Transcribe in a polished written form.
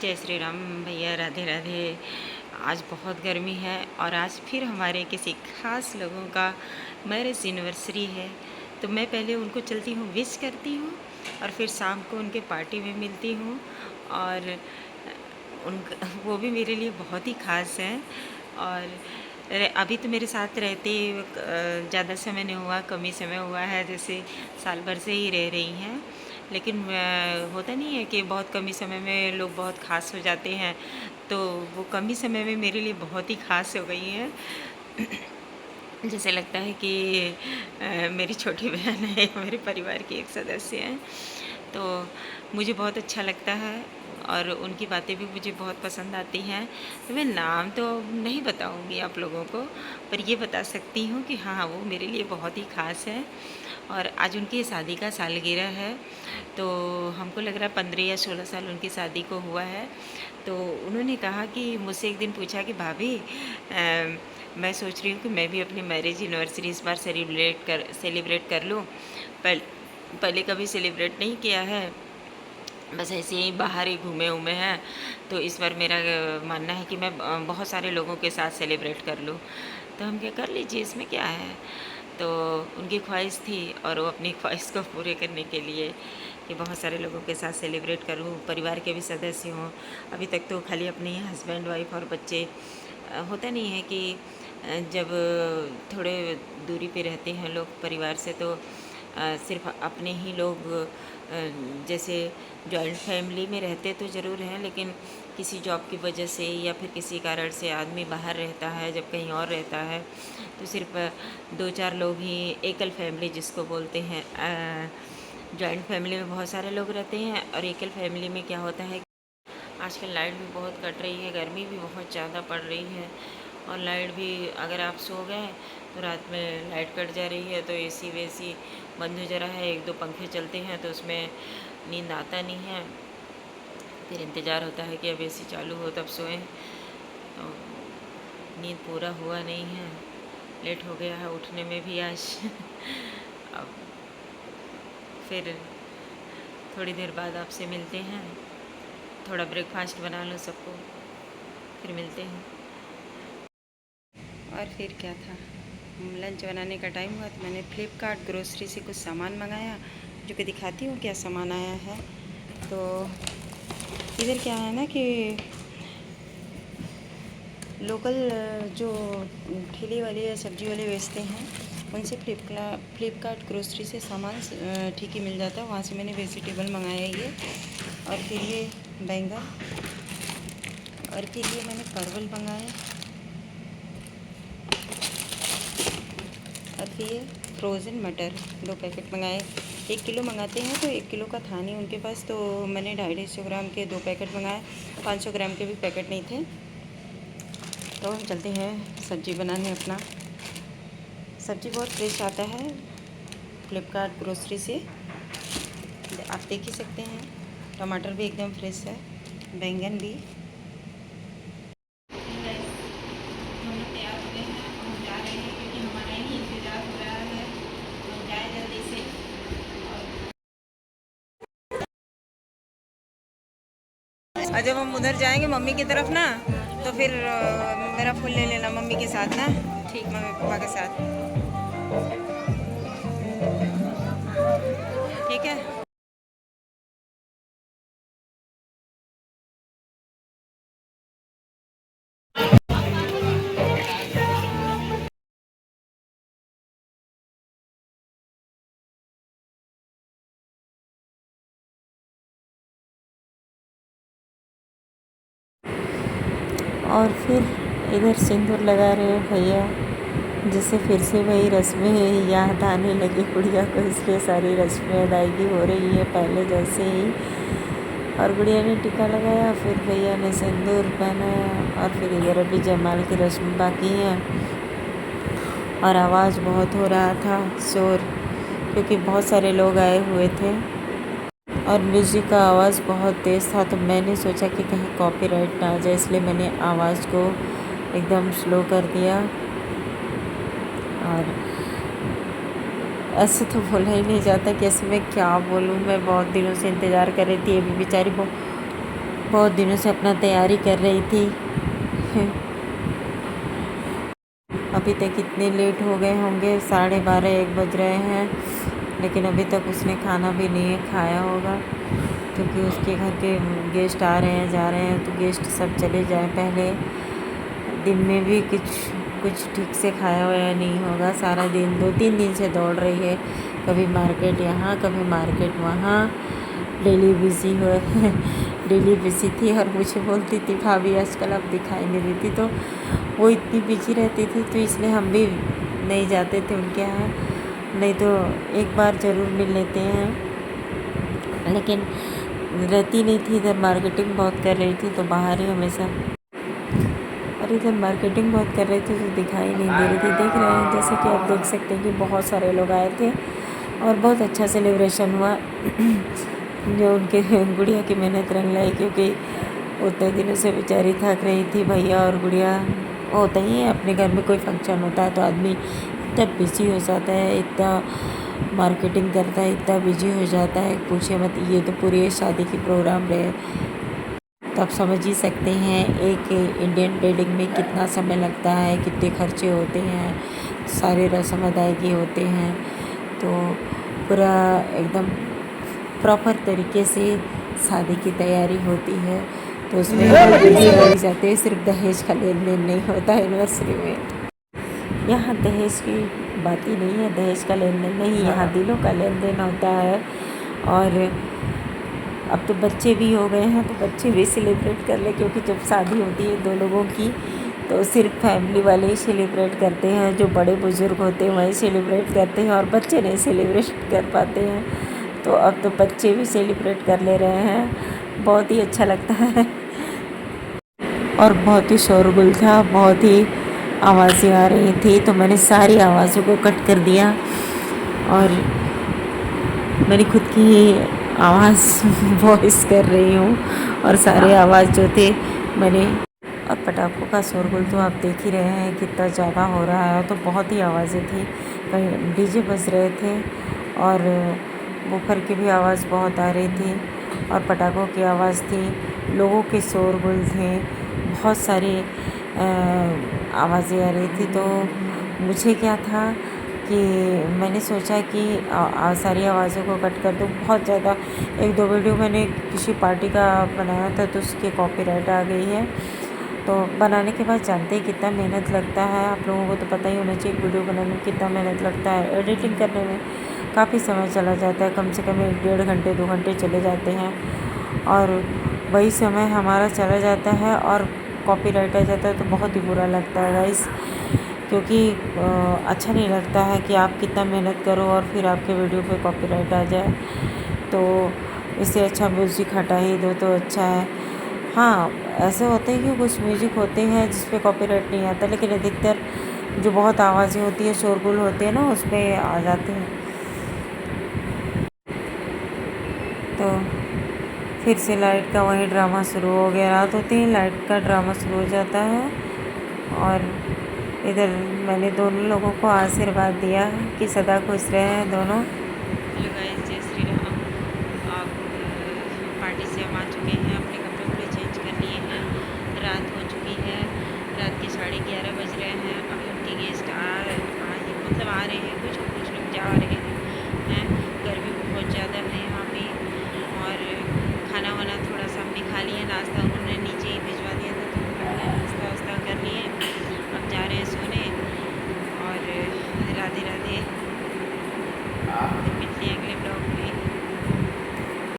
जय श्री राम भैया, राधे राधे। आज बहुत गर्मी है और आज फिर हमारे किसी खास लोगों का मैरिज एनिवर्सरी है। तो मैं पहले उनको चलती हूँ, विश करती हूँ और फिर शाम को उनके पार्टी में मिलती हूँ। और वो भी मेरे लिए बहुत ही ख़ास हैं। और अभी तो मेरे साथ रहते ज़्यादा समय नहीं हुआ, कम ही समय हुआ है, जैसे साल भर से ही रह रही हैं। लेकिन होता नहीं है कि बहुत कम ही समय में लोग बहुत ख़ास हो जाते हैं, तो वो कम ही समय में मेरे लिए बहुत ही ख़ास हो गई हैं। जैसे लगता है कि मेरी छोटी बहन है, मेरे परिवार की एक सदस्य हैं। तो मुझे बहुत अच्छा लगता है और उनकी बातें भी मुझे बहुत पसंद आती हैं। तो मैं नाम तो नहीं बताऊंगी आप लोगों को, पर ये बता सकती हूँ कि हाँ, वो मेरे लिए बहुत ही ख़ास है। और आज उनकी शादी का सालगिरह है, तो हमको लग रहा है 15 या 16 साल उनकी शादी को हुआ है। तो उन्होंने कहा कि मुझसे एक दिन पूछा कि भाभी, मैं सोच रही हूँ कि मैं भी अपनी मैरिज एनिवर्सरी इस बार सेलिब्रेट कर लूँ। पहले कभी सेलिब्रेट नहीं किया है, बस ऐसे ही बाहर ही घूमे उमे हैं। तो इस बार मेरा मानना है कि मैं बहुत सारे लोगों के साथ सेलिब्रेट कर लूँ। तो हम क्या, कर लीजिए, इसमें क्या है। तो उनकी ख्वाहिश थी और वो अपनी ख्वाहिश को पूरे करने के लिए कि बहुत सारे लोगों के साथ सेलिब्रेट करूँ, परिवार के भी सदस्य हों। अभी तक तो खाली अपने ही हस्बैंड वाइफ और बच्चे। होता नहीं है कि जब थोड़े दूरी पे रहते हैं लोग परिवार से, तो सिर्फ अपने ही लोग, जैसे जॉइंट फैमिली में रहते तो ज़रूर हैं, लेकिन किसी जॉब की वजह से या फिर किसी कारण से आदमी बाहर रहता है, जब कहीं और रहता है, तो सिर्फ 2-4 लोग ही, एकल फैमिली जिसको बोलते हैं। जॉइंट फैमिली में बहुत सारे लोग रहते हैं और एकल फैमिली में क्या होता है, आजकल लाइट भी बहुत कट रही है, गर्मी भी बहुत ज़्यादा पड़ रही है। और लाइट भी, अगर आप सो गए तो रात में लाइट कट जा रही है, तो एसी वेसी बंद हो जा रहा है, 1-2 पंखे चलते हैं तो उसमें नींद आता नहीं है। फिर इंतज़ार होता है कि अब एसी चालू हो तब सोएं, तो नींद पूरा हुआ नहीं है, लेट हो गया है उठने में भी आज। अब फिर थोड़ी देर बाद आपसे मिलते हैं, थोड़ा ब्रेकफास्ट बना लो सबको, फिर मिलते हैं। और फिर क्या था, लंच बनाने का टाइम हुआ तो मैंने फ्लिपकार्ट ग्रोसरी से कुछ सामान मंगाया, जो कि दिखाती हूँ क्या सामान आया है। तो इधर क्या है ना कि लोकल जो ठेले वाले या सब्जी वाले बेचते हैं, उनसे फ्लिपकार्ट ग्रोसरी से सामान ठीक ही मिल जाता है। वहाँ से मैंने वेजिटेबल मंगाया ये, और फिर ये बैंगन, और फिर ये मैंने परवल मंगाया, और फिर ये फ्रोज़न मटर 2 पैकेट मंगाए। 1 किलो मंगाते हैं तो 1 किलो का था नहीं उनके पास, तो मैंने 250 ग्राम के 2 पैकेट मंगाए। 500 ग्राम के भी पैकेट नहीं थे। तो हम चलते हैं सब्ज़ी बनाने अपना। सब्ज़ी बहुत फ्रेश आता है फ्लिपकार्ट ग्रोसरी से, आप देख ही सकते हैं। टमाटर भी एकदम फ्रेश है, बैंगन भी। हम लोग तैयार हो गए हैं, हम जा रहे हैं क्योंकि हमारा ही इंतज़ार हो रहा है, तो जाए जल्दी से। और जब हम उधर जाएंगे मम्मी की तरफ ना, तो फिर मेरा फूल ले लेना मम्मी के साथ ना। ठीक, मम्मी पापा के साथ, ठीक है। और फिर इधर सिंदूर लगा रहे हैं भैया, जिससे फिर से वही रस्में याद आने लगी गुड़िया को, इसलिए सारी रस्में अदायगी हो रही है पहले जैसे ही। और गुड़िया ने टीका लगाया, फिर भैया ने सिंदूर पहनाया, और फिर इधर अभी जयमाल की रस्म बाकी है। और आवाज़ बहुत हो रहा था, शोर, क्योंकि बहुत सारे लोग आए हुए थे और म्यूज़िक का आवाज़ बहुत तेज़ था। तो मैंने सोचा कि कहीं कॉपीराइट ना आ जाए, इसलिए मैंने आवाज़ को एकदम स्लो कर दिया। और ऐसे तो बोला ही नहीं जाता कि ऐसे मैं क्या बोलूँ, मैं बहुत दिनों से इंतज़ार कर रही थी। अभी बेचारी बहुत दिनों से अपना तैयारी कर रही थी। अभी तक इतने लेट हो गए होंगे, 12:30-1 बज रहे हैं, लेकिन अभी तक उसने खाना भी नहीं खाया होगा, क्योंकि उसके घर के गेस्ट आ रहे हैं जा रहे हैं, तो गेस्ट सब चले जाएं पहले। दिन में भी कुछ ठीक से खाया हुआ नहीं होगा, सारा दिन 2-3 दिन से दौड़ रही है, कभी मार्केट यहाँ कभी मार्केट वहाँ, डेली बिज़ी हो डेली बिज़ी थी। और मुझे बोलती थी भाभी आजकल आप दिखाई नहीं देती, तो वो इतनी बिजी रहती थी, तो इसलिए हम भी नहीं जाते थे उनके यहाँ, नहीं तो एक बार ज़रूर मिल लेते हैं। लेकिन रहती नहीं थी, इधर मार्केटिंग बहुत कर रही थी, तो बाहर ही हमेशा, और इधर मार्केटिंग बहुत कर रही थी तो दिखाई नहीं दे रही थी। देख रहे हैं जैसे कि आप देख सकते हैं कि बहुत सारे लोग आए थे और बहुत अच्छा सेलिब्रेशन हुआ। जो उनके गुड़िया की मेहनत रंग लाई, क्योंकि उतने दिनों से बेचारी थक रही थी। भैया और गुड़िया, होता ही है अपने घर में कोई फंक्शन होता है तो आदमी इतना बिजी हो जाता है, इतना मार्केटिंग करता है, इतना बिजी हो जाता है, पूछे मत। ये तो पूरी शादी की प्रोग्राम रहे, तो आप समझ ही सकते हैं एक इंडियन वेडिंग में कितना समय लगता है, कितने खर्चे होते हैं, सारे रस्म अदायगी होते हैं, तो पूरा एकदम प्रॉपर तरीके से शादी की तैयारी होती है। तो उसमें पैसे लग जाते हैं, सिर्फ दहेज का लेन देन नहीं होता है एनिवर्सरी में। यहाँ दहेज की बात ही नहीं है, दहेज का लेन देन नहीं, यहाँ दिलों का लेन देन होता है। और अब तो बच्चे भी हो गए हैं, तो बच्चे भी सेलिब्रेट कर ले, क्योंकि जब शादी होती है 2 लोगों की तो सिर्फ फैमिली वाले ही सेलिब्रेट करते हैं, जो बड़े बुज़ुर्ग होते हैं वही सेलिब्रेट करते हैं, और बच्चे नहीं सेलिब्रेट कर पाते हैं। तो अब तो बच्चे भी सेलिब्रेट कर ले रहे हैं, बहुत ही अच्छा लगता है। और बहुत ही शोरगुल था, बहुत ही आवाज़ें आ रही थी, तो मैंने सारी आवाज़ों को कट कर दिया और मैंने खुद की आवाज़ वॉइस कर रही हूँ, और सारे आवाज़ जो थे मैंने। और पटाखों का शोरगुल तो आप देख ही रहे हैं कितना ज़्यादा हो रहा है, तो बहुत ही आवाज़ें थी, कहीं डीजे बज रहे थे और वूफर की भी आवाज़ बहुत आ रही थी, और पटाखों की आवाज़ थी, लोगों के शोरगुल थे, बहुत सारी आवाज़ें आ रही थी। तो मुझे क्या था कि मैंने सोचा कि सारी आवाज़ों को कट कर दूँ। बहुत ज़्यादा 1-2 वीडियो मैंने किसी पार्टी का बनाया था, तो उसकी कॉपीराइट आ गई है। तो बनाने के बाद जानते ही कितना मेहनत लगता है, आप लोगों को तो पता ही होना चाहिए वीडियो बनाने में कितना मेहनत लगता है। एडिटिंग करने में काफ़ी समय चला जाता है, कम से कम 1-1.5 घंटे 2 घंटे चले जाते हैं, और वही समय हमारा चला जाता है और कॉपीराइट आ जाता है, तो बहुत ही बुरा लगता है गाइस, क्योंकि अच्छा नहीं लगता है कि आप कितना मेहनत करो और फिर आपके वीडियो पे कॉपीराइट आ जाए। तो इससे अच्छा म्यूज़िक हटा ही दो तो अच्छा है। हाँ, ऐसे होते हैं कि कुछ म्यूज़िक होते हैं जिस पे कॉपीराइट नहीं आता, लेकिन अधिकतर जो बहुत आवाज़ें होती है, शोरगुल होते हैं ना, उस पर आ जाते हैं। तो फिर से लाइट का वही ड्रामा शुरू हो गया। रात होती ही लाइट का ड्रामा शुरू हो जाता है। और इधर मैंने दोनों लोगों को आशीर्वाद दिया कि सदा खुश रहे दोनों। हेलो गाइस, जय श्री राम। आप पार्टी से हम आ चुके हैं, अपने कपड़े वपड़े चेंज कर लिए हैं, रात हो चुकी है, रात के 11:30 बज रहे हैं। अब उनके गेस्ट आ रहे हैं, कुछ लोग जा रहे हैं। गर्मी बहुत ज़्यादा है यहाँ पे, और खाना वाना थोड़ा सा हमने खा लिया, नाश्ता उन्होंने नीचे ही भिजवा दिया था, तो हम लोग नाश्ता वास्ता कर लिए। अब जा रहे हैं सोने, और राधे राधे।